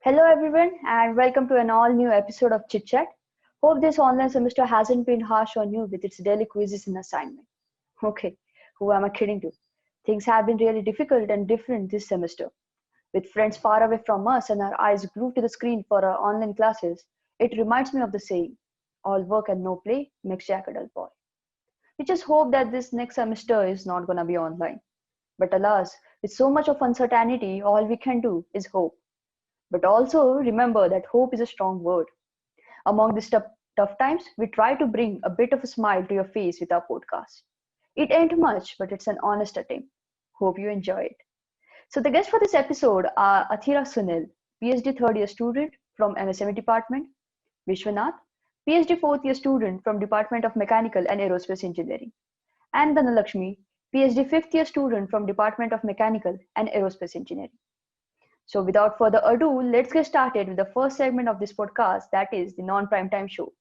Hello, everyone, and welcome to an all new episode of Chit Chat. Hope this online semester hasn't been harsh on you with its daily quizzes and assignment. Okay, who am I kidding to? Things have been really difficult and different this semester. With friends far away from us and our eyes glued to the screen for our online classes, it reminds me of the saying, all work and no play makes Jack a dull boy. We just hope that this next semester is not gonna be online. But alas, with so much of uncertainty, all we can do is hope. But also remember that hope is a strong word. Among these tough times, we try to bring a bit of a smile to your face with our podcast. It ain't much, but it's an honest attempt. Hope you enjoy it. So the guests for this episode are Athira Sunil, PhD third year student from MSME department, Vishwanath, PhD fourth year student from Department of Mechanical and Aerospace Engineering, and Dhanalakshmi, PhD fifth year student from Department of Mechanical and Aerospace Engineering. So, without further ado, let's get started with the first segment of this podcast, that is the non prime time show.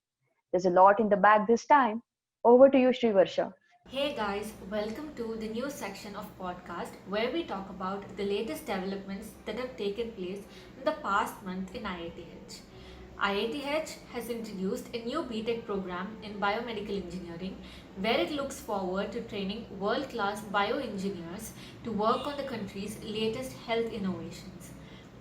There's a lot in the bag this time. Over to you, Sri Varsha. Hey guys, welcome to the new section of podcast where we talk about the latest developments that have taken place in the past month in IITH. IITH has introduced a new BTech program in biomedical engineering where it looks forward to training world-class bioengineers to work on the country's latest health innovations.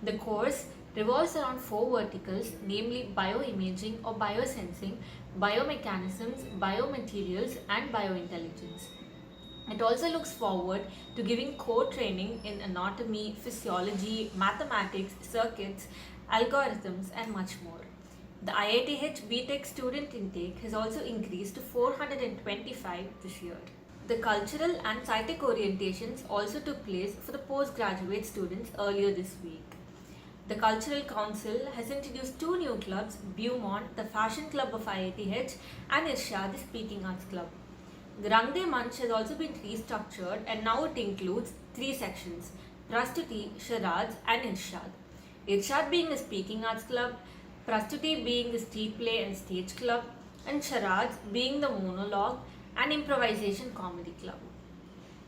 The course revolves around four verticals, namely bioimaging or biosensing, biomechanisms, biomaterials, and biointelligence. It also looks forward to giving core training in anatomy, physiology, mathematics, circuits, algorithms, and much more. The IITH BTech student intake has also increased to 425 this year. The cultural and scientific orientations also took place for the postgraduate students earlier this week. The Cultural Council has introduced two new clubs, Beaumont, the Fashion Club of IITH, and Irshad, the Speaking Arts Club. The Rangde Manch has also been restructured and now it includes three sections, Prastuti, Sharads and Irshad. Irshad being a Speaking Arts Club, Prastuti being the Street Play and Stage Club, and Sharads being the Monologue and Improvisation Comedy Club.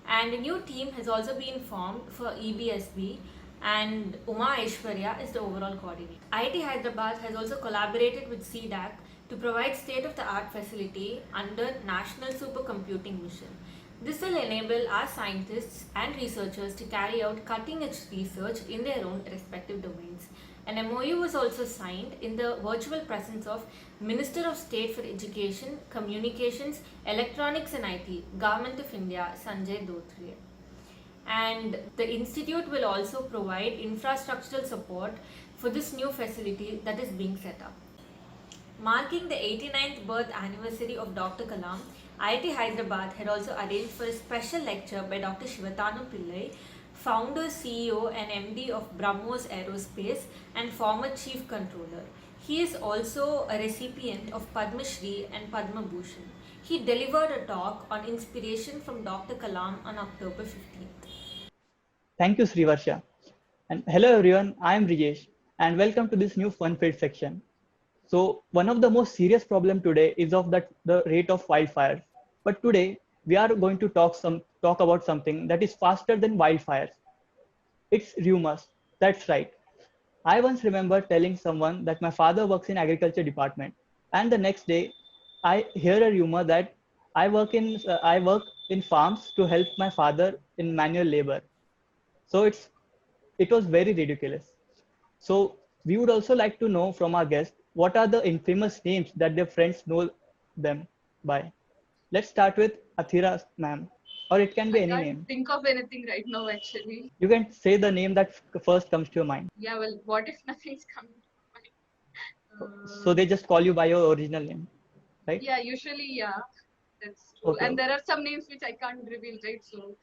And a new team has also been formed for EBSB and Uma Aishwarya is the overall coordinator. IIT Hyderabad has also collaborated with CDAC to provide state-of-the-art facility under National Supercomputing Mission. This will enable our scientists and researchers to carry out cutting-edge research in their own respective domains. An MOU was also signed in the virtual presence of Minister of State for Education, Communications, Electronics and IT, Government of India, Sanjay Dhotre. And the institute will also provide infrastructural support for this new facility that is being set up. Marking the 89th birth anniversary of Dr. Kalam, IIT Hyderabad had also arranged for a special lecture by Dr. Shivatanu Pillai, founder, CEO and MD of BrahMos Aerospace and former Chief Controller. He is also a recipient of Padma Shri and Padma Bhushan. He delivered a talk on inspiration from Dr. Kalam on October 15th. Thank you, Srivarsha. And hello, everyone. I am Rijesh, and welcome to this new fun-filled section. So, one of the most serious problem today is of the rate of wildfires. But today, we are going to talk about something that is faster than wildfires. It's rumors. That's right. I once remember telling someone that my father works in agriculture department, and the next day, I hear a rumor that I work in farms to help my father in manual labor. So it was very ridiculous. So we would also like to know from our guest what are the infamous names that their friends know them by. Let's start with Athira ma'am, or it can be I any can't name. think of anything right now, actually. You can say the name that first comes to your mind. Yeah, well, what if nothing's coming to mind? So they just call you by your original name, right? Yeah, usually, yeah, that's true. Okay. And there are some names which I can't reveal, right? So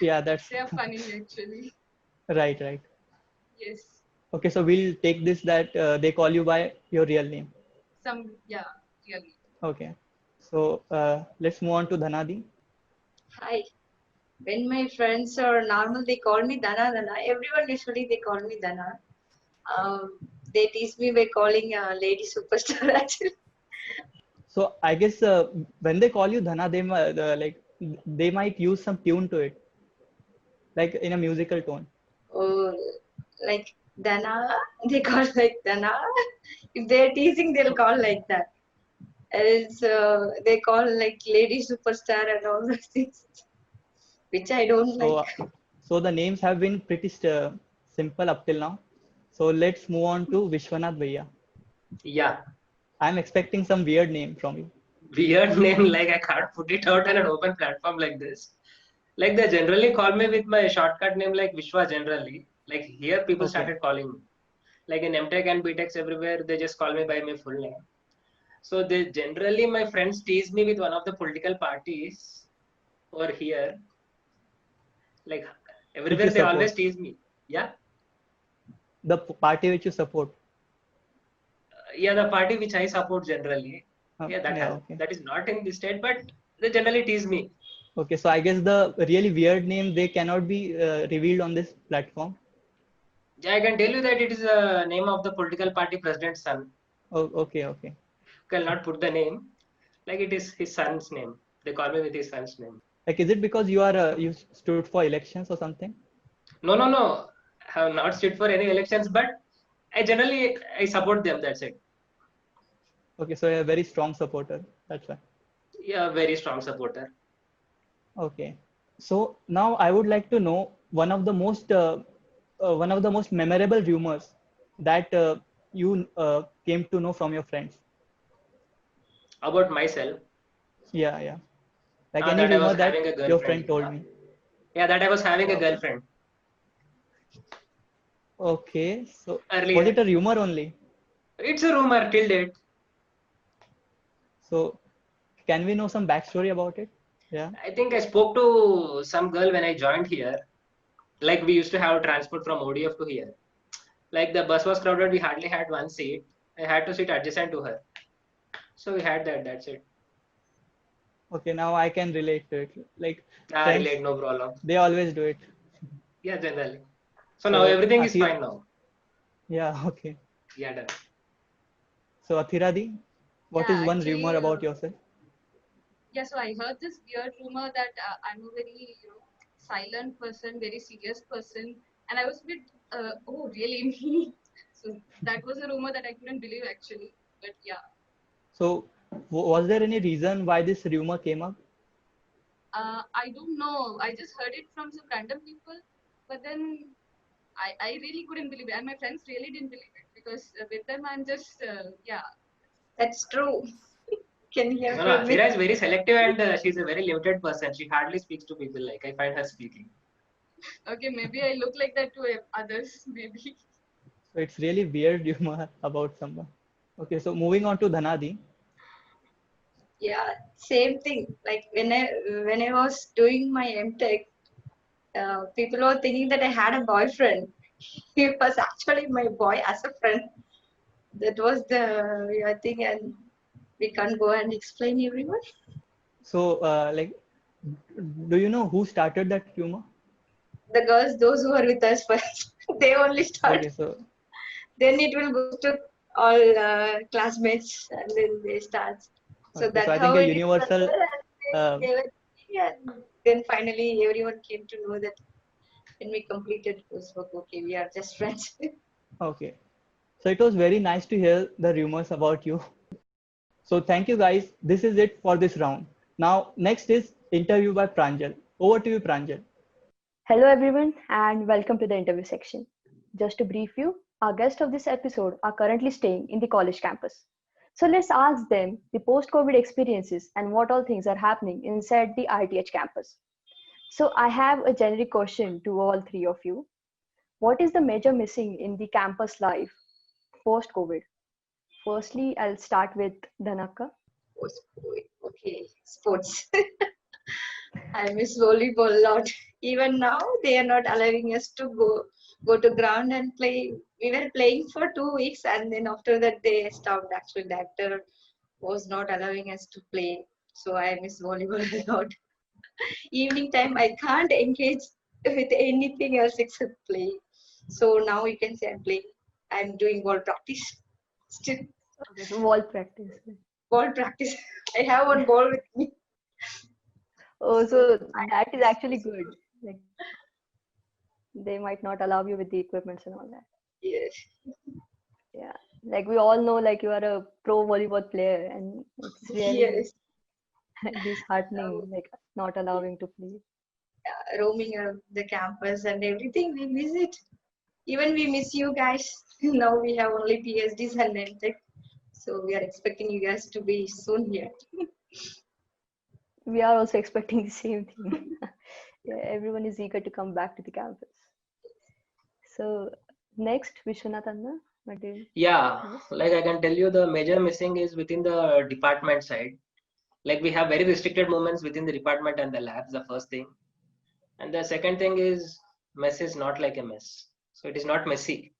Yeah, that's they are funny, actually. right. Yes, Okay, so we'll take this that they call you by your real name. yeah, really. Okay. So let's move on to Dhanadi. Hi. When my friends are normal, they call me Dana Dana. Everyone usually they call me Dana. They tease me by calling lady superstar actually. So I guess when they call you Dhana, they might use some tune to it, like in a musical tone. Oh, like Dana. They call like Dana. If they're teasing, they'll call like that. Else, they call like lady superstar and all those things, which I don't So, like. so the names have been pretty simple up till now. So let's move on to Vishwanath Bhaiya. Yeah, I'm expecting some weird name from you. weird name, like I can't put it out on an open platform like this. Like they generally call me with my shortcut name like Vishwa generally. Like here people Okay. started calling me. Like in MTech and BTechs everywhere, they just call me by my full name. So they generally my friends tease me with one of the political parties over here. Like Which everywhere you they always support. tease me. Yeah. The party which you support. Yeah, the party which I support generally. Yeah, Yeah, okay. that is not in this state, but they generally tease me. Okay, so I guess the really weird name, they cannot be revealed on this platform. Yeah, I can tell you that it is a name of the political party president's son. Oh, okay, okay. Cannot put the name. Like it is his son's name. They call me with his son's name. Like, is it because you are you stood for elections or something? No, no, no. I have not stood for any elections, but I support them. That's it. Okay, so you're a very strong supporter. That's why. Yeah, very strong supporter. Okay. So now I would like to know one of the most memorable rumors that you came to know from your friends. About myself, Yeah, yeah. Like any that I was rumor having that a your girlfriend. friend told me. Yeah, that I was having a Okay. girlfriend Okay. So was it earlier. a rumor only? It's a rumor till date. So can we know some backstory about it? Yeah. I think I spoke to some girl when I joined here. Like we used to have transport from ODF to here. Like the bus was crowded, we hardly had one seat. I had to sit adjacent to her. So we had that. That's it. Okay. Now I can relate to it. Like Ah, friends, relate, no problem. they always do it. Yeah, generally. So now So everything is Athir, fine now. yeah. Okay. Yeah, done. So Athiradi, what Yeah, is one rumor actually, about yourself? yeah. So I heard this weird rumor that I'm a very, silent person, very serious person, and I was a bit, oh, really me? So that was a rumor that I couldn't believe actually. But yeah, So was there any reason why this rumor came up? I don't know. I just heard it from some random people, but then I really couldn't believe it, and my friends really didn't believe it because with them I'm just, yeah. That's true. Can you hear No, no, from me? Athira is very selective and she's a very limited person. She hardly speaks to people. Like I find her speaking. Okay, maybe I look like that to others, maybe. So it's really weird rumor about someone. Okay, so moving on to Dhanadi. Yeah, same thing. Like when I was doing my MTech, people were thinking that I had a boyfriend. He was actually my boy as a friend. That was the thing, and we can't go and explain everyone. So like, do you know who started that rumor? The girls, those who are with us first, they only start. Okay, so Then it will go to all classmates, and then they start. So okay, so that's I think how a it is universal. started, and Uh, they were, and then finally everyone came to know that when we completed coursework, okay, we are just friends. okay, so it was very nice to hear the rumors about you. So thank you guys. This is it for this round. Now next is interview by Pranjal. Over to you, Pranjal. Hello, everyone, and welcome to the interview section. Just to brief you, our guests of this episode are currently staying in the college campus. So let's ask them the post COVID experiences and what all things are happening inside the ITH campus. So I have a generic question to all three of you. What is the major missing in the campus life post COVID? Firstly, I'll start with Dhanaka. Oh, okay, sports. I miss volleyball a lot. Even now, they are not allowing us to go to ground and play. We were playing for 2 weeks, and then after that, they stopped. Actually, the actor was not allowing us to play. So I miss volleyball a lot. Evening time, I can't engage with anything else except play. So now you can say I'm playing. I'm doing ball practice. Still Okay, so wall practice. ball practice. I have one ball with me. Oh, So so that is actually good. Like they might not allow you with the equipments and all that. Yes. Yeah, like we all know, like you are a pro volleyball player, and it's really Yes. disheartening, like not allowing to play. Roaming around the campus and everything, we miss it. Even we miss you guys. Now we have only PhDs and MTech, so we are expecting you guys to be soon here. We are also expecting the same thing. Yeah, everyone is eager to come back to the campus. So next, Vishwanath Anna, what do you Yeah, miss? like I can tell you the major missing is within the department side. Like we have very restricted movements within the department and the labs, the first thing. And the second thing is mess is not like a mess. So it is not messy.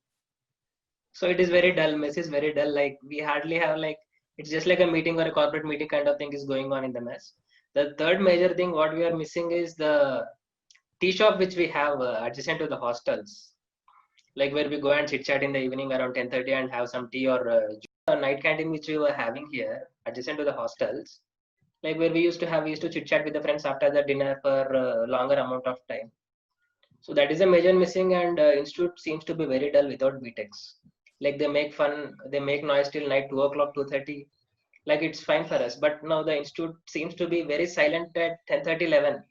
So it is very dull. Mess is very dull. Like we hardly have like it's just like a meeting or a corporate meeting kind of thing is going on in the mess. The third major thing what we are missing is the tea shop which we have adjacent to the hostels. Like where we go and chit chat in the evening around 10:30 and have some tea or a night canteen which we were having here adjacent to the hostels. Like where we used to chit chat with the friends after the dinner for a longer amount of time. So that is a major missing, and institute seems to be very dull without BTECs. Like they make fun, they make noise till night 2 o'clock, 2:30. Like it's fine for us, but now the institute seems to be very silent at 10:30, 11.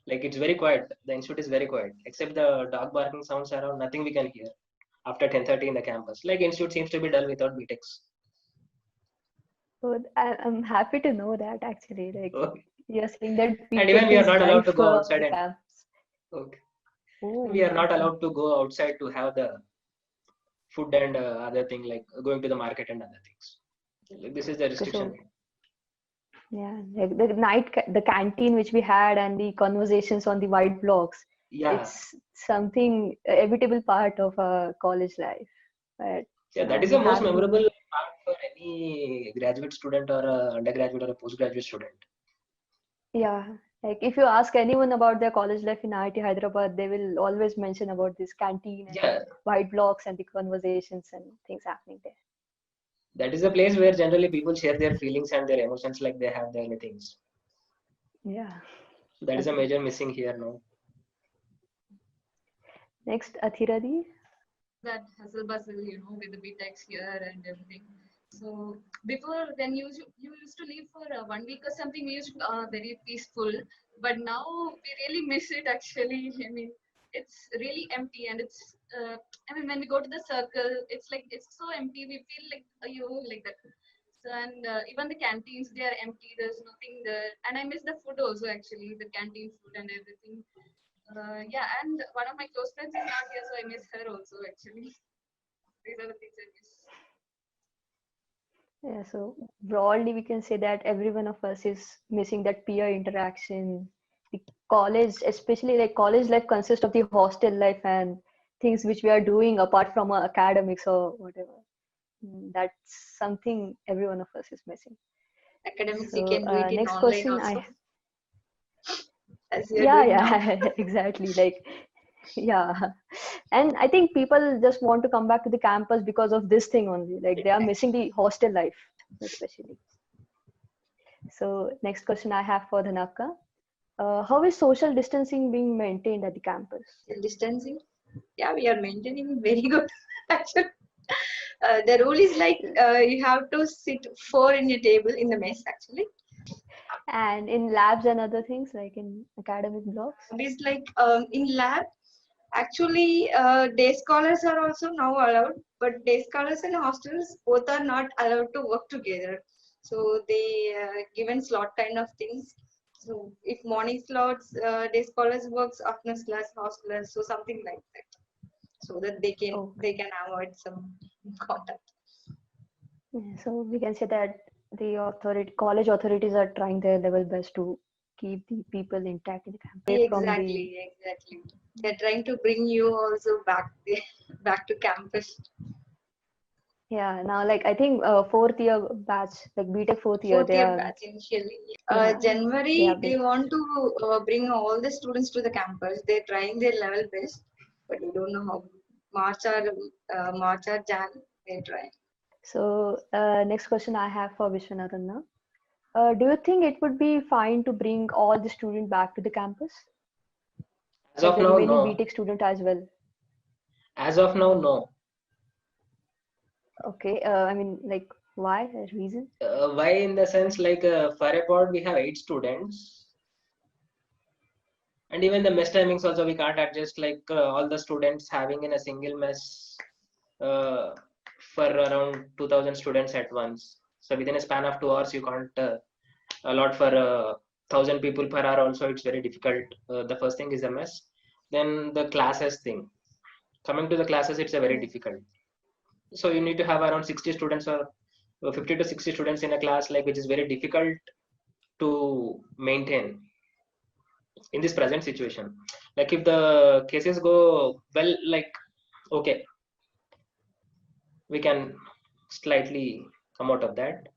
Like it's very quiet. The institute is very quiet, except the dog barking sounds around. Nothing we can hear after 10:30 in the campus. Like institute seems to be dull without BTECs. So I'm happy to know that actually, like Okay. you're saying that And even BTech we are is not allowed to life go on outside the and campus. okay. We Oh, are not okay. allowed to go outside to have the food and other thing like going to the market and other things. Like this is the Okay, restriction. so yeah, like the the canteen which we had and the conversations on the white blocks, Yeah, it's something inevitable part of our college life. But yeah, now that is we the most have memorable the, part for any graduate student or a undergraduate or a postgraduate student. yeah, like if you ask anyone about their college life in IIT Hyderabad, they will always mention about this canteen and the Yeah, white blocks and the conversations and things happening there. that is the place where generally people share their feelings and their emotions like they have their things. Yeah, So that is a agree. major missing here now. Next, Athiradi. That hustle bustle, with the BTECs here and everything. So before, when you used to leave for 1 week or something, we used to very peaceful. But now we really miss it. Actually, I mean, it's really empty, and it's. I mean, when we go to the circle, it's like it's so empty. We feel like like that. So, and even the canteens, they are empty. There's nothing there, and I miss the food also. Actually, the canteen food and everything. Yeah, and one of my close friends is not here, so I miss her also actually. These are the things I miss. Yeah, so broadly we can say that every one of us is missing that peer interaction. The college, especially like college life consists of the hostel life and things which we are doing apart from our academics or whatever. That's something every one of us is missing. Academics, you So can do it in next online question also, as you are yeah, doing now. yeah, exactly. Like, yeah. And I think people just want to come back to the campus because of this thing only. Like they are missing the hostel life, especially. So next question I have for Dhanaka. How is social distancing being maintained at the campus? Social distancing, yeah, we are maintaining very good. Actually, the rule is like you have to sit four in a table in the mess. Actually, And in labs and other things, like in academic blocks? it's like in lab. Actually, day scholars are also now allowed, but day scholars and hostels both are not allowed to work together. So they given slot kind of things. So if morning slots, day scholars works, afternoon class hostelers, so something like that, so that Oh, they can avoid some contact. yeah, so we can say that the college authorities are trying their level best to keep the people intact in the camp, away from the, Exactly. They're trying to bring you also back back to campus. yeah, now like I think fourth year batch, like BTech fourth year, Fourth they year are, batch initially. yeah, they January, have they been, want to bring all the students to the campus. They're trying their level best, but we don't know how. March or Jan, they're trying. so next question I have for Vishwanathan now. Do you think it would be fine to bring all the students back to the campus? As Like of the now, remaining no. BTech student as well? As of now, no. Okay. I mean, like, why? A reason? Why in the sense like for a pod we have 8 students, and even the mess timings also we can't adjust like all the students having in a single mess uh, for around 2000 students at once. So within a span of 2 hours you can't allot for 1000 people per hour also. It's very difficult. The first thing is the mess, then the classes thing. Coming to the classes, it's a very difficult. So you need to have around 60 students or 50 to 60 students in a class, like which is very difficult to maintain in this present situation. Like if the cases go well, like okay, we can slightly come out of that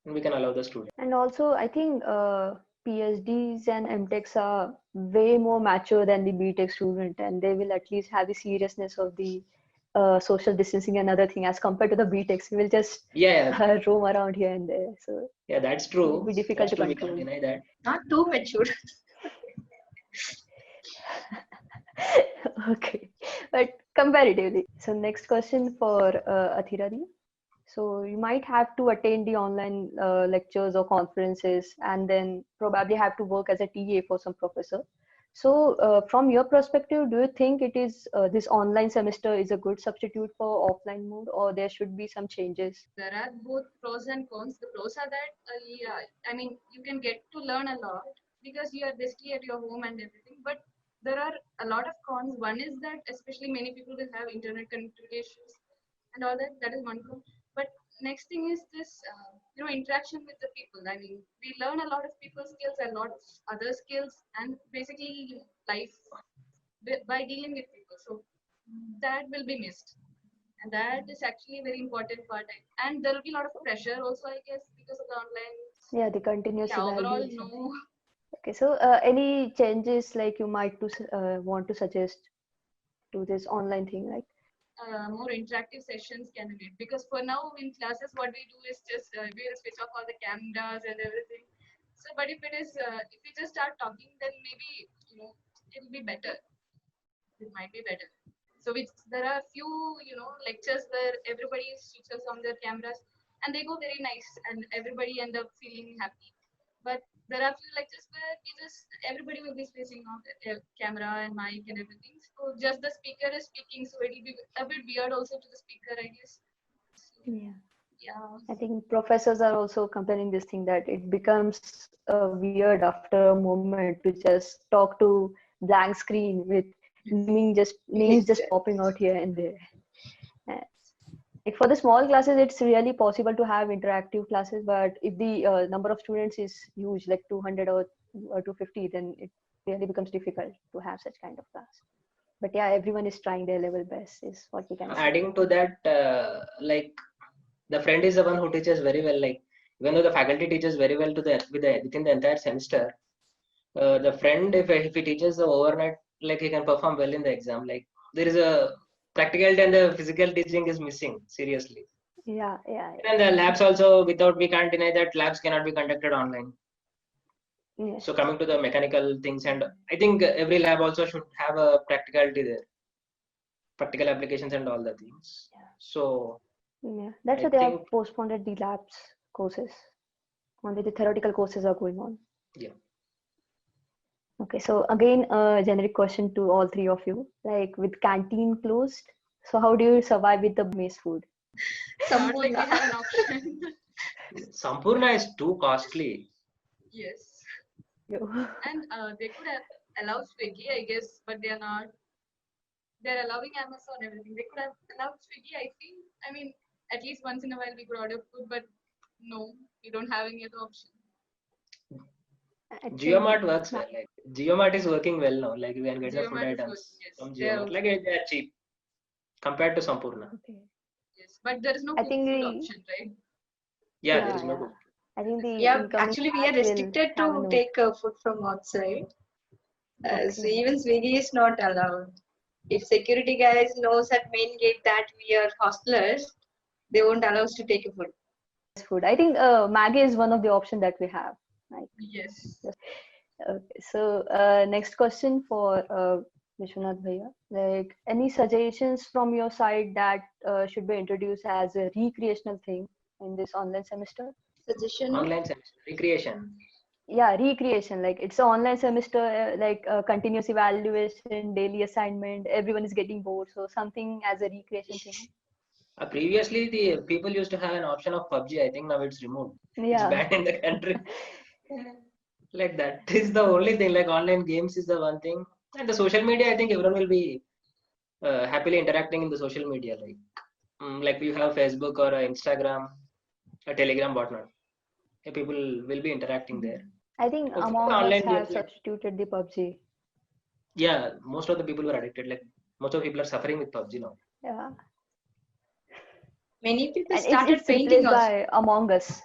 and we can allow the student. And also, I think PhDs and MTechs are way more mature than the BTech student, and they will at least have the seriousness of the social distancing and other thing as compared to the BTechs. We will just Yeah, roam around here and there, so yeah, that's it will true. be difficult That's to true. We can't control. deny that. Not too mature. Okay, but comparatively. So next question for Athiradi. So you might have to attend the online lectures or conferences, and then probably have to work as a TA for some professor. So from your perspective, do you think it is this online semester is a good substitute for offline mode, or there should be some changes? There are both pros and cons. The pros are that, yeah, I mean, you can get to learn a lot because you are basically at your home and everything. But there are a lot of cons. One is that, especially many people will have internet connectivity issues and all that. That is one con. But next thing is this, interaction with the people. I mean, we learn a lot of people skills, a lot of other skills, and basically life by dealing with people. So that will be missed, and that is actually a very important part. And there will be a lot of pressure also, I guess, because of the online. Yeah, the continuous Yeah, overall, evaluation. no. Okay, so any changes like you might want to suggest to this online thing, like? More interactive sessions can be made, because for now in classes what we do is just we will switch off all the cameras and everything. So but if it is if we just start talking, then maybe it will be better. It might be better. So there are few lectures where everybody switches on their cameras and they go very nice and everybody end up feeling happy. But there are few lectures where everybody will be switching on the camera and mic and everything. So just the speaker is speaking, so it will be a bit weird also to the speaker, I guess. So, Yeah. yeah. I think professors are also complaining this thing that it becomes weird after a moment to just talk to blank screen with names just popping out here and there. Uh, Like for the small classes, it's really possible to have interactive classes, but if the number of students is huge, like 200 or 250, then it really becomes difficult to have such kind of class. But yeah, everyone is trying their level best, is what we can say. Adding to that, like the friend is the one who teaches very well. Like even though the faculty teaches very well within the entire semester, the friend if he teaches the overnight, like he can perform well in the exam. Like there is a practicality and the physical teaching is missing seriously. Yeah, yeah, And the labs also, without we can't deny that labs cannot be conducted online. yes. So coming to the mechanical things, and I think every lab also should have a practicality there, practical applications and all the things. So Yeah, that's I why they have think postponed the labs courses. Only the theoretical courses are going on. yeah. Okay, so again, a generic question to all three of you. Like with canteen closed, so how do you survive with the mess food? Not like we Sampurna. have an option. Sampurna is too costly. Yes. You. And they could have allowed Swiggy, I guess, but they are not. They're allowing Amazon, everything. They could have allowed Swiggy, I feel. I mean, at least once in a while we could order food, but no, we don't have any other option. I think GeoMart works well. Like GeoMart is working well now. Like we can get the food GeoMart is items working, yes. from They are GeoMart. also, Like they are cheap compared to Sampurna. okay. yes. But there is no I cooked think food the option, right? Yeah, yeah, there is no yeah. good. I think the Yeah, incoming actually we are batch will restricted have to no. take food from outside. So Okay. even Swiggy is not allowed. If security guys knows at main gate that we are hostelers, they won't allow us to take a food. Food. I think Maggie is one of the option that we have. Like, Yes. okay. So next question for Vishwanath Bhaiya. Like any suggestions from your side that should be introduced as a recreational thing in this online semester? Suggestion of Online semester recreation. Yeah, recreation. Like it's an online semester, like continuous evaluation, daily assignment. Everyone is getting bored, so something as a recreation thing. Previously, the people used to have an option of PUBG. I think now it's removed. It's Yeah. banned in the country. Like that is the only thing. Like online games is the one thing, and the social media. I think everyone will be happily interacting in the social media. Like you have Facebook or Instagram, a Telegram, whatnot. People will be interacting there. I think Hopefully, the Among Us online have games, like, substituted the PUBG. yeah, most of the people were addicted. Like most of the people are suffering with PUBG now. Yeah, many people and started it's painting replaced also. by Among Us.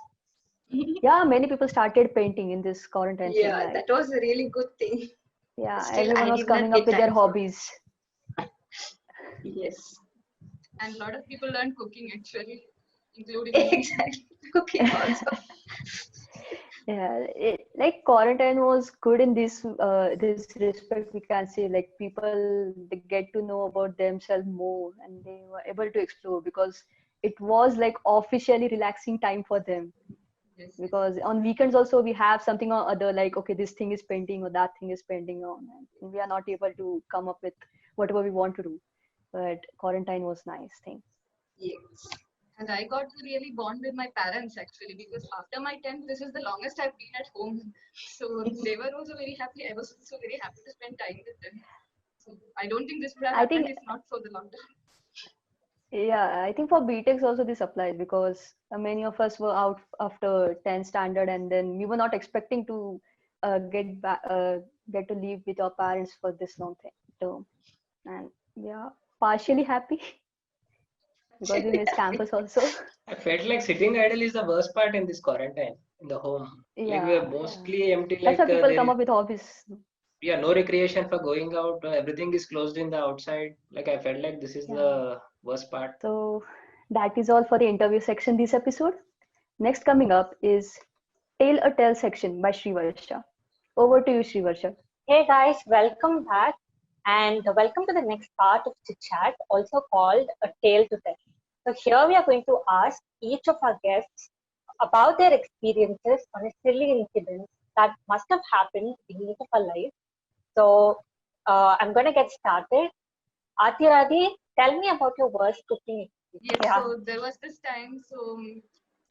Yeah, many people started painting in this quarantine thing. Yeah, Like, that was a really good thing. yeah, Still, everyone I was did not coming up get with their time for it. hobbies. Yes, And a lot of people learn cooking actually, including me. exactly. Cooking also. Yeah, like quarantine was good in this respect. We can say like people they get to know about themselves more and they were able to explore because it was like officially relaxing time for them. Yes, yes. Because on weekends also we have something or other like okay this thing is pending or that thing is pending on and we are not able to come up with whatever we want to do. But quarantine was nice thing. Yes. And I got to really bond with my parents actually because after my 10th, this is the longest I've been at home. So they were also very happy. I was also very happy to spend time with them. So I don't think this would have I happened think if not for the lockdown. yeah, I think for BTECs also this applies because many of us were out after 10th standard and then we were not expecting to get to live with our parents for this long term. And yeah, partially happy because we miss campus also. I felt like sitting idle is the worst part in this quarantine in the home. Like we are Yeah, yeah. mostly empty. That's why Like people there come is, up with hobbies. yeah, no recreation for going out. Everything is closed in the outside. Like I felt like this is Yeah. the worst part. So that is all for the interview section this episode. Next coming up is Tale a Tale section by Srivarsha. Over to you, Srivarsha. Hey guys, welcome back and welcome to the next part of Chit Chat, also called A Tale to Tell. So, here we are going to ask each of our guests about their experiences on a silly incident that must have happened in each of our lives. So, I'm going to get started. Atiradi, tell me about your worst cooking Yes, experience. so there was this time. So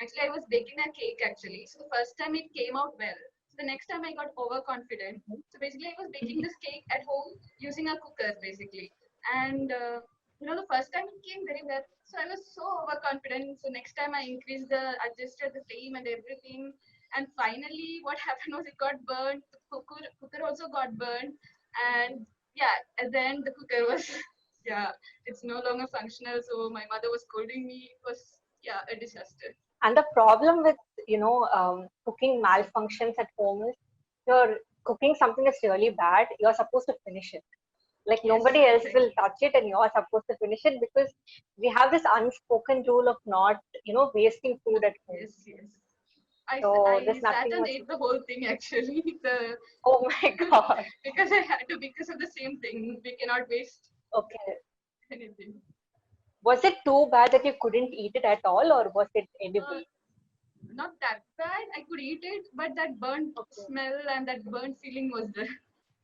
actually, I was baking a cake actually. So the first time it came out well. So the next time I got overconfident. So basically, I was baking this cake at home using a cooker basically. And the first time it came very well. So I was so overconfident. So next time I adjusted the flame and everything. And finally, what happened was it got burnt. The cooker also got burnt. And yeah, at the end, the cooker was yeah, it's no longer functional. So my mother was scolding me. It was yeah a disaster. And the problem with cooking malfunctions at home is you're cooking something that's really bad, you're supposed to finish it. Like Yes, nobody else will exactly. touch it and you're supposed to finish it because we have this unspoken rule of not wasting food at home. Yes, yes. I, So I there's sat nothing and much. ate the whole thing actually. The Oh my god. because I had to because of the same thing. We cannot waste Okay, anything. was it too bad that you couldn't eat it at all or was it edible? Not that bad. I could eat it, but that burnt Okay. smell and that burnt feeling was there.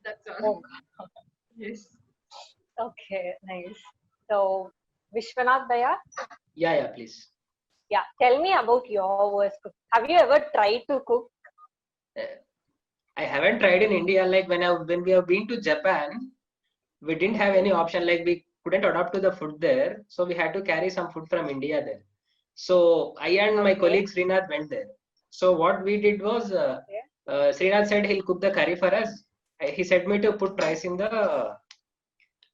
That's all. Oh god. Yes. Okay, nice. So Vishwanath Bhaiya, Yeah, please. yeah, tell me about your worst cook. Have you ever tried to cook? I haven't tried in India. Like when we have been to Japan, we didn't have any option. Like we couldn't adapt to the food there, so we had to carry some food from India there. So I and my Okay. colleague Srinath went there. So what we did was, Okay. Srinath said he'll cook the curry for us. He said me to put rice in the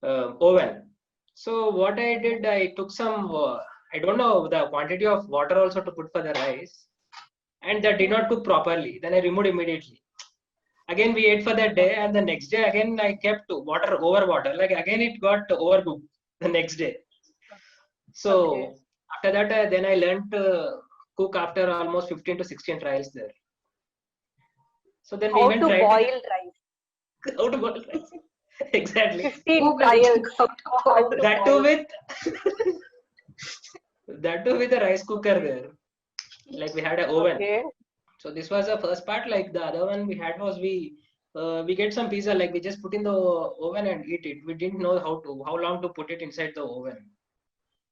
oven. So what I did, I took some, I don't know the quantity of water also to put for the rice, and that did not cook properly. Then I removed immediately. Again we ate for that day, and the next day again I kept water over water. Like again it got overcooked the next day. Okay. So after that, then I learned to cook after almost 15 to 16 trials there. So then we How even to tried boil rice? how to boil rice. Exactly. 15 Google trials it. How to for how boil. to That too boil. with that too with a rice cooker there. Like we had an oven. Okay. So this was the first part. Like the other one we had was we get some pizza. Like we just put in the oven and eat it. We didn't know how long to put it inside the oven.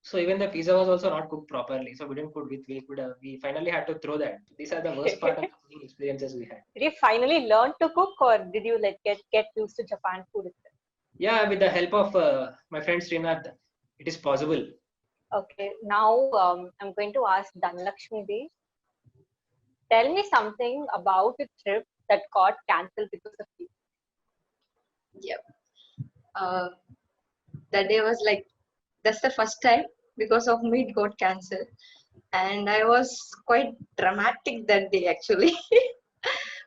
So even the pizza was also not cooked properly. So we didn't put with we finally had to throw that. These are the worst part of the cooking experiences we had. Did you finally learn to cook, or did you like get used to Japan food itself? Yeah, with the help of my friend Srinath, it is possible. Okay, now I'm going to ask Dhanlakshmi Ji. Tell me something about a trip that got cancelled because of you. Yep. That day was like, that's the first time because of me it got cancelled. And I was quite dramatic that day actually.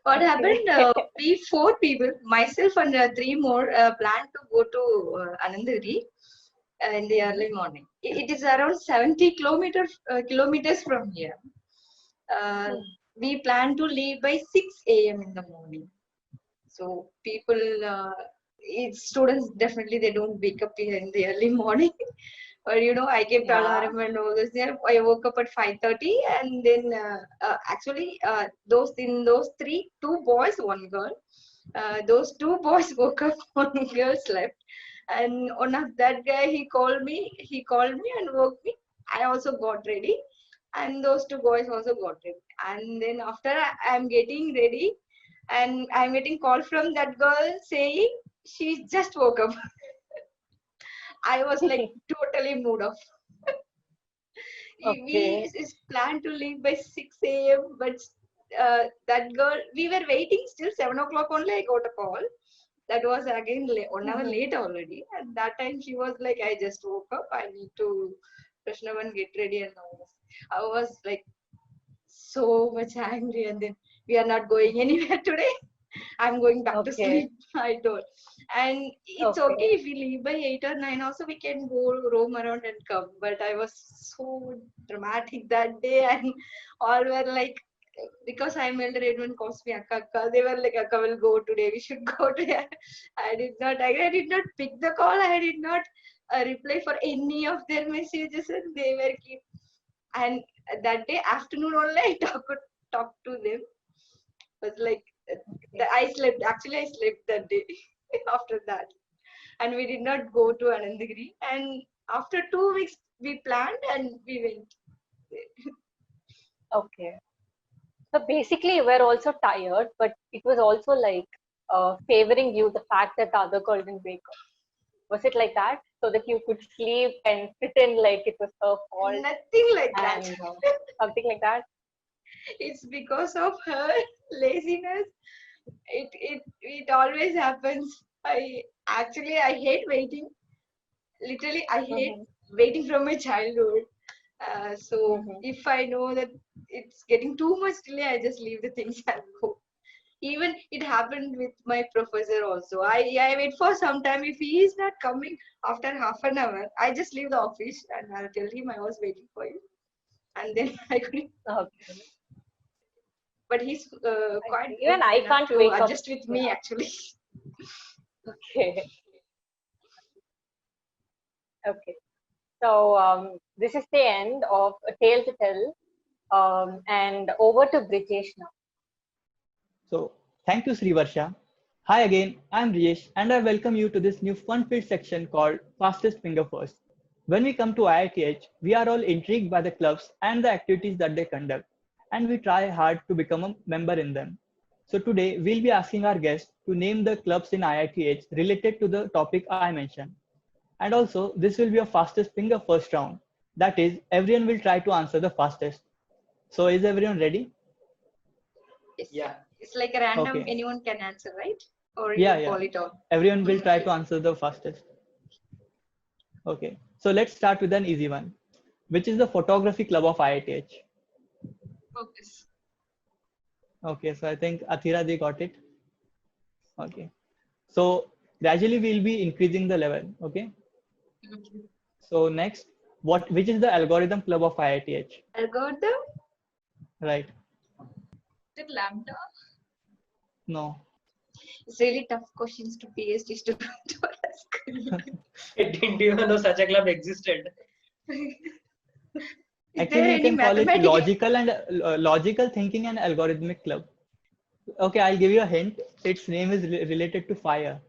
What happened? We 4 people, myself and 3 more, planned to go to Anandagiri in the early morning. It is around 70 kilometers from here. We plan to leave by 6 a.m. in the morning. So people, students definitely they don't wake up in the early morning. But I kept alarm and all this. There, I woke up at 5:30, and then actually those 2 boys, 1 girl. Those 2 boys woke up, 1 girl slept, and one of that guy he called me. He called me and woke me. I also got ready, and those 2 boys also got ready. And then after I'm getting ready, and I'm getting call from that girl saying she just woke up. I was like totally mood off. Okay. We planned to leave by 6 a.m. But that girl, we were waiting still 7 o'clock only. I got a call. That was again 1 hour late already. And that time she was like, I just woke up. I need to freshen up and get ready and all this. I was like so much angry. And then we are not going anywhere today. I'm going back to sleep. I told. And it's okay if we leave by 8 or 9 also, we can go roam around and come. But I was so dramatic that day, and all were like, because I'm elder, everyone calls me Akka Akka. They were like, Akka will go today, we should go today. I did not pick the call. I did not reply for any of their messages, and they were keep. And that day afternoon only I talked to them. It was like, I slept. Actually, I slept that day after that. And we did not go to Anandagiri. And after 2 weeks, we planned and we went. Okay. So basically, you were also tired, but it was also like favoring you the fact that the other girl didn't wake up. Was it like that? So that you could sleep and pretend like it was her fault? Nothing like that. Something like that? It's because of her laziness. It always happens. I hate waiting. Literally, I hate waiting from my childhood. So if I know that it's getting too much delay, I just leave the things and go. Even it happened with my professor also. I wait for some time. If he is not coming after half an hour, I just leave the office and I'll tell him I was waiting for you. And then I couldn't. Okay. But he's quite even I can't to wake up. adjust with me actually. Okay. Okay. So this is the end of A Tale to Tell, and over to Brijesh now. So thank you, Srivarsha. Hi again, I'm Riyesh, and I welcome you to this new fun-filled section called Fastest Finger First. When we come to IITH, we are all intrigued by the clubs and the activities that they conduct, and we try hard to become a member in them. So today, we'll be asking our guests to name the clubs in IITH related to the topic I mentioned. And also, this will be a fastest finger first round. That is, everyone will try to answer the fastest. So is everyone ready? Yeah. It's like a random, Okay. anyone can answer, right? Or Yeah, you call it all. Everyone will try to answer the fastest. Okay, so let's start with an easy one. Which is the photography club of IITH? Focus. Okay, so I think Athira they got it. Okay, so gradually we'll be increasing the level. Okay. So next, which is the algorithm club of IITH? Algorithm? Right. Is it Lambda? No. It's really tough questions to PhDs to ask. I didn't even know such a club existed. Is Actually, there you any can call it mathematical? logical thinking and algorithmic club. Okay, I'll give you a hint. Its name is related to fire.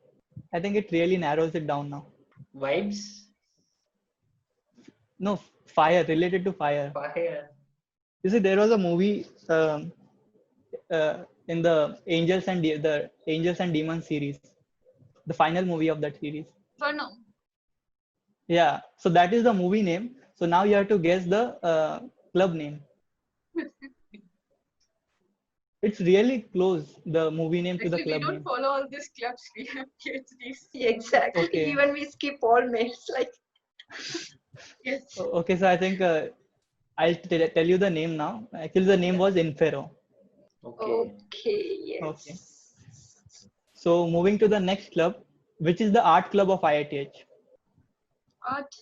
I think it really narrows it down now. Vibes? No, fire, related to fire. Fire. You see, there was a movie in the the Angels and Demons series, the final movie of that series. For now. Yeah, so that is the movie name. So now you have to guess the club name. It's really close, the movie name to the Actually, we club don't name. follow all these clubs. We have PhDs. Exactly. Okay. Even we skip all mails like. Yes. Okay, so I think I'll tell you the name now. Actually, the name was Infero. Okay. Okay. Yes. Okay. So moving to the next club, which is the art club of IITH. Art.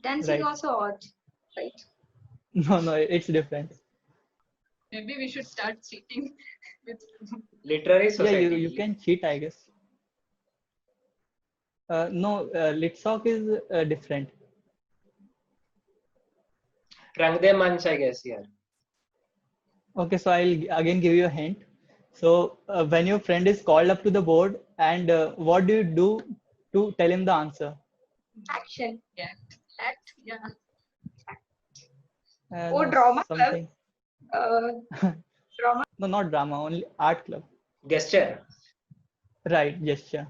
Dancing Right. also art, right? No, it's different. Maybe we should start cheating with. Literary Yeah, society. you can cheat, I guess. No, Litsock is different. Rang De Manch, I guess, yeah. Okay, so I'll again give you a hint. So when your friend is called up to the board, and what do you do to tell him the answer? Action. Yeah. Act. Yeah. Oh, No, drama club. something. Drama. No, not drama, only art club. Gesture. Right, gesture.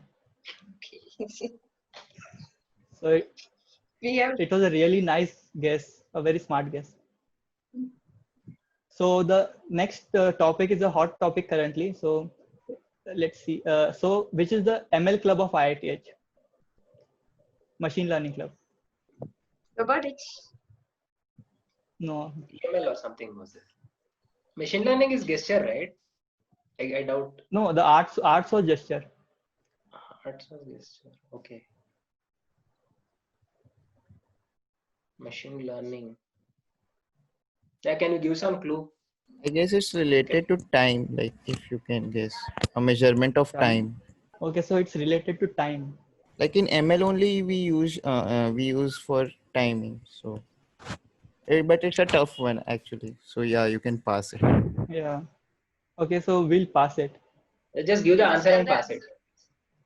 Okay. So We have. it was a really nice guess, a very smart guess. So the next topic is a hot topic currently. So let's see. So which is the ML club of IITH? Machine Learning Club. Robotics. No. ML or something was there. Machine learning is gesture, right? I doubt. No, the arts or gesture. Arts was gesture. Okay. Machine learning. Yeah, can you give some clue? I guess it's related to time, like if you can guess, a measurement of time. Okay, so it's related to time. Like in ML only we use for timing. So, but it's a tough one actually. So yeah, you can pass it. Yeah. Okay, so we'll pass it. Just give the answer and pass it.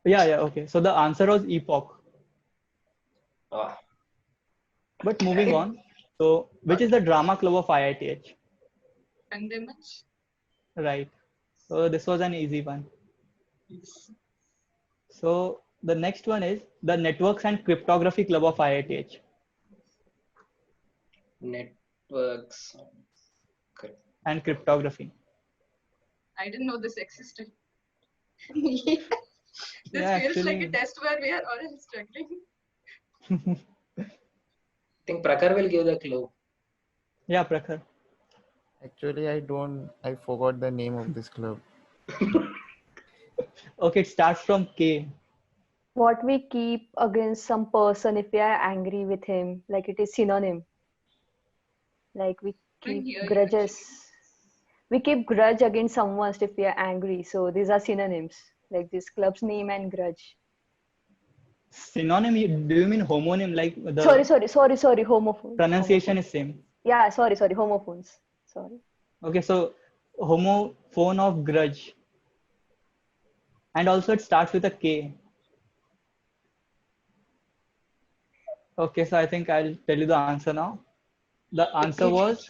Yeah. Okay. So the answer was epoch. Oh. But moving on. So which is the drama club of IITH? Rang De Manch. Right. So this was an easy one. So the next one is the Networks and Cryptography Club of IITH. Networks. And cryptography. I didn't know this existed. Yeah. This Yeah, feels like a actually- test where we are all struggling. I think Prakhar will give the clue. Yeah, Prakhar. Actually, I forgot the name of this club. Okay, it starts from K. What we keep against some person if we are angry with him, like it is synonym. Like we Couldn't keep hear you, grudges. We keep grudge against someone if we are angry. So these are synonyms, like this club's name and grudge. Synonym, do you mean homonym? Like the Sorry, homophone. pronunciation is same. Yeah, sorry, homophones. Sorry. Okay, so homophone of grudge. And also it starts with a K. Okay, so I think I'll tell you the answer now. The answer was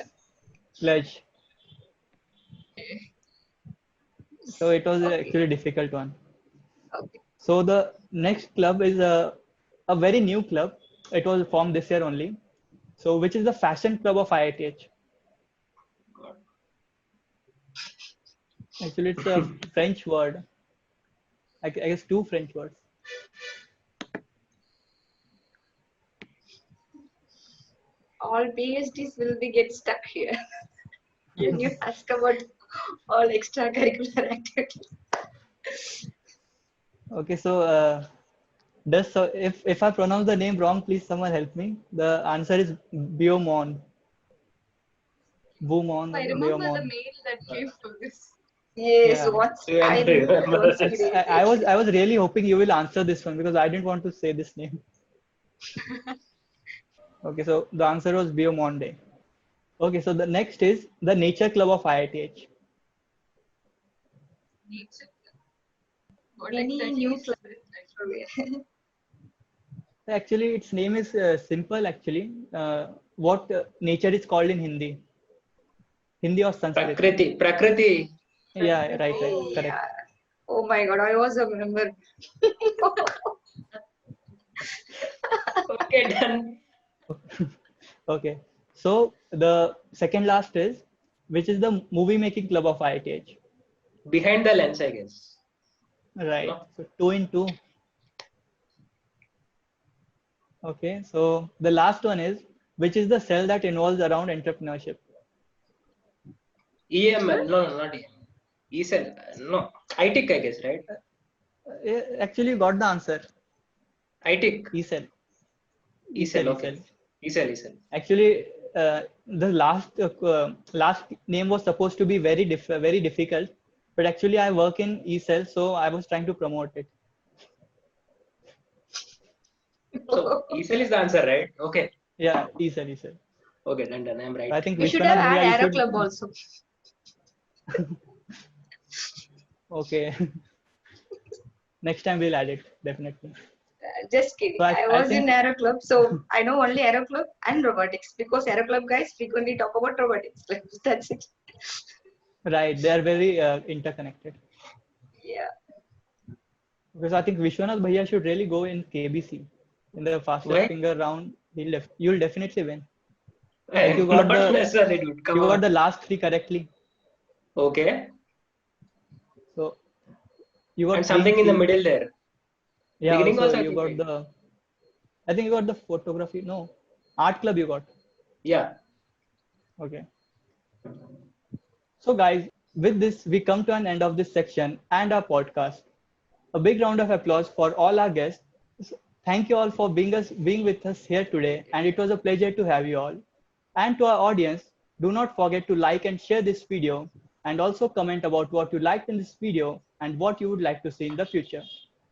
pledge. So it was actually a difficult one. Okay. So the next club is a very new club. It was formed this year only. So which is the fashion club of IITH? Actually, it's a French word. I guess two French words. All PhDs will be get stuck here. When you ask about all extracurricular activities. Okay, so if I pronounce the name wrong, please someone help me. The answer is Beaumont. Beaumont. I remember the Beaumont. mail that came for this. Yes, Yeah. once You I and remember remember once this. we I was really hoping you will answer this one because I didn't want to say this name. Okay, so the answer was Biomonde. Okay, so the next is the Nature Club of IITH. Nature. What many exactly new is clubs it? everywhere. Actually, its name is simple. Actually, what nature is called in Hindi, Hindi or Sanskrit. Prakriti. Yeah, right, right, Oh, correct. yeah. Oh my God, I was a member. Okay, done. Okay, so the second last is which is the movie making club of IITH. Behind the lens, I guess. Right. No. So 2 in 2. Okay, so the last one is which is the cell that involves around entrepreneurship. EML. Sure. No, not EML. ECEL. No. ITIC, I guess, right? Actually, you got the answer. ITIC. E-cell. ECEL. E-cell, Okay. E-cell. ECEL. Actually, the last name was supposed to be very difficult, but actually I work in E-cell, so I was trying to promote it. So ECEL is the answer, right? Okay. Yeah, E-cell, E-cell. Okay, done. I'm right. I think We should have Vishwanath had Bhaiya, you Aero should. Club also. Okay, next time we'll add it definitely. Just kidding. So I I was in think Aero Club, so I know only Aero Club and robotics because Aero Club guys frequently talk about robotics. Like, that's it. right, they are very interconnected. Yeah. Because I think Vishwanath Bhaiya should really go in KBC in the fastest Why? finger round. You'll definitely win. Like you got Not the necessarily, dude. Come you got on. the last 3 correctly. Okay. So you And got 3 in something in the C. middle there. Yeah, Beginning also also, I you think, got right? the, I think you got the photography. No, art club you got. Yeah. Okay. So guys, with this, we come to an end of this section and our podcast. A big round of applause for all our guests. Thank you all for being with us here today, and it was a pleasure to have you all. And to our audience, do not forget to like and share this video, and also comment about what you liked in this video and what you would like to see in the future.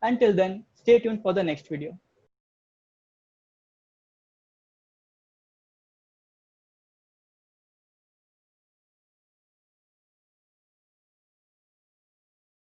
Until then, stay tuned for the next video.